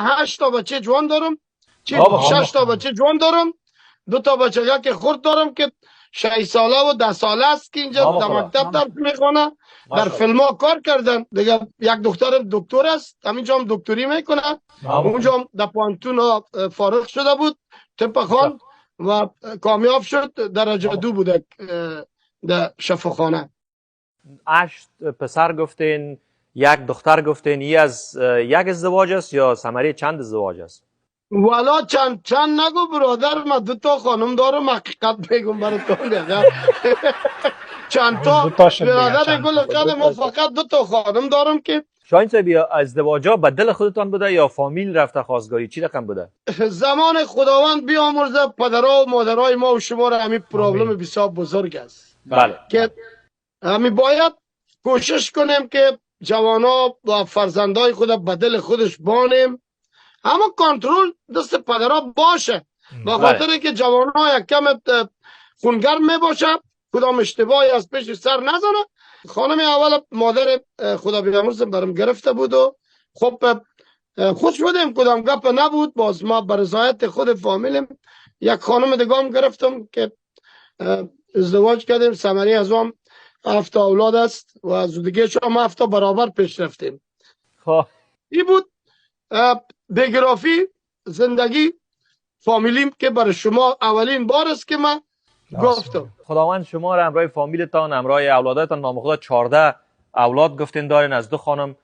8 تا بچه جوان دارم، بابا 6 تا بچه جوان دارم، 2 تا بچه که خرد دارم که 6 ساله و 10 ساله است که اینجا بابا در خدا مکتب درس میخونه، در ماشاءالله. فیلم ها کار کردن دیگه. یک دختر دکتر است، همینجا هم دکتری میکنه، بابا اونجا هم در پانتون ها فارغ شده بود، طب خواند و کامیاب شد، درجه 2 بوده در شفاخانه. 8 پسر گفتین، 1 دختر گفتین. ای از یک ازدواج است یا ثمره چند ازدواج است؟ والا چند نگو برادر، من 2 تا خانم دارم، حقیقت بگم براتون دیگه. چند دو تا تاشو دیگه برادر چند گل تا. قدم، ما فقط 2 تا خانم دارم که شاین صاحب، یا ازدواجا به دل خودتان بوده یا فامیل رفته خواستگاری؟ چی رقم بوده؟ زمان خداوند بیامرزه پدرها و مادرای ما و شما را همین پرابلم آمین. بسیار بزرگ است بله. که همین باید کوشش کنیم که جوانا و فرزندای خود به دل خودش بانیم، اما کنترل دست پدرها باشه، به بله. خاطر که جوانا یک کم خونگرم می باشه، کدام اشتباهی از پیش سر نزنه. خانم اول مادر خدا بیامرز برام گرفته بود و خب خوش بودیم، کدام گپ نبود. باز ما بر رضایت خود فامیلم یک خانم دیگه هم گرفتم که ازدواج کردیم، ثمری از هم 7 اولاد است و از دیگه شما 7 برابر پیش رفتیم. خب این بود بیوگرافی زندگی فامیلیم که برای شما اولین بار است که من گفتم. خداوند شما را همراه فامیلتان، همراه اولادتان، نام خدا 14 اولاد گفتین دارین از 2 خانم.